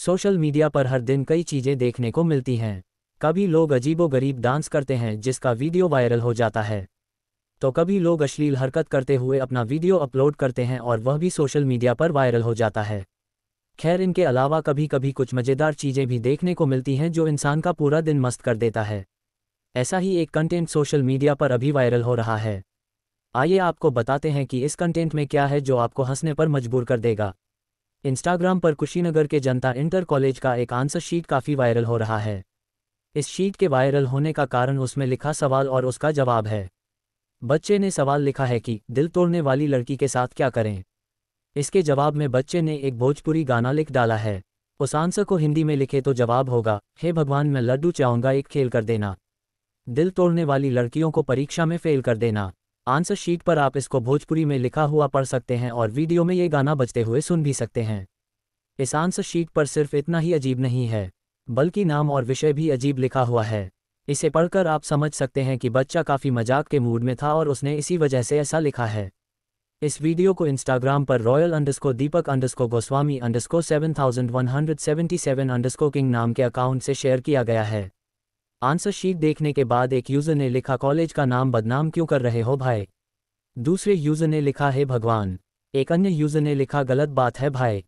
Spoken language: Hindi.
सोशल मीडिया पर हर दिन कई चीज़ें देखने को मिलती हैं। कभी लोग अजीबोगरीब डांस करते हैं जिसका वीडियो वायरल हो जाता है, तो कभी लोग अश्लील हरकत करते हुए अपना वीडियो अपलोड करते हैं और वह भी सोशल मीडिया पर वायरल हो जाता है। खैर, इनके अलावा कभी कभी कुछ मज़ेदार चीज़ें भी देखने को मिलती हैं जो इंसान का पूरा दिन मस्त कर देता है। ऐसा ही एक कंटेंट सोशल मीडिया पर अभी वायरल हो रहा है। आइए आपको बताते हैं कि इस कंटेंट में क्या है जो आपको हंसने पर मजबूर कर देगा। इंस्टाग्राम पर कुशीनगर के जनता इंटर कॉलेज का एक आंसर शीट काफ़ी वायरल हो रहा है। इस शीट के वायरल होने का कारण उसमें लिखा सवाल और उसका जवाब है। बच्चे ने सवाल लिखा है कि दिल तोड़ने वाली लड़की के साथ क्या करें। इसके जवाब में बच्चे ने एक भोजपुरी गाना लिख डाला है। उस आंसर को हिंदी में लिखे तो जवाब होगा, हे भगवान मैं लड्डू चाहूँगा एक खेल कर देना, दिल तोड़ने वाली लड़कियों को परीक्षा में फेल कर देना। आंसर शीट पर आप इसको भोजपुरी में लिखा हुआ पढ़ सकते हैं और वीडियो में ये गाना बजते हुए सुन भी सकते हैं। इस आंसर शीट पर सिर्फ इतना ही अजीब नहीं है, बल्कि नाम और विषय भी अजीब लिखा हुआ है। इसे पढ़कर आप समझ सकते हैं कि बच्चा काफ़ी मजाक के मूड में था और उसने इसी वजह से ऐसा लिखा है। इस वीडियो को इंस्टाग्राम पर royal_deepak_goswami_7177_king नाम के अकाउंट से शेयर किया गया है। आंसर शीट देखने के बाद एक यूज़र ने लिखा, कॉलेज का नाम बदनाम क्यों कर रहे हो भाई। दूसरे यूज़र ने लिखा, हे भगवान। एक अन्य यूज़र ने लिखा, गलत बात है भाई।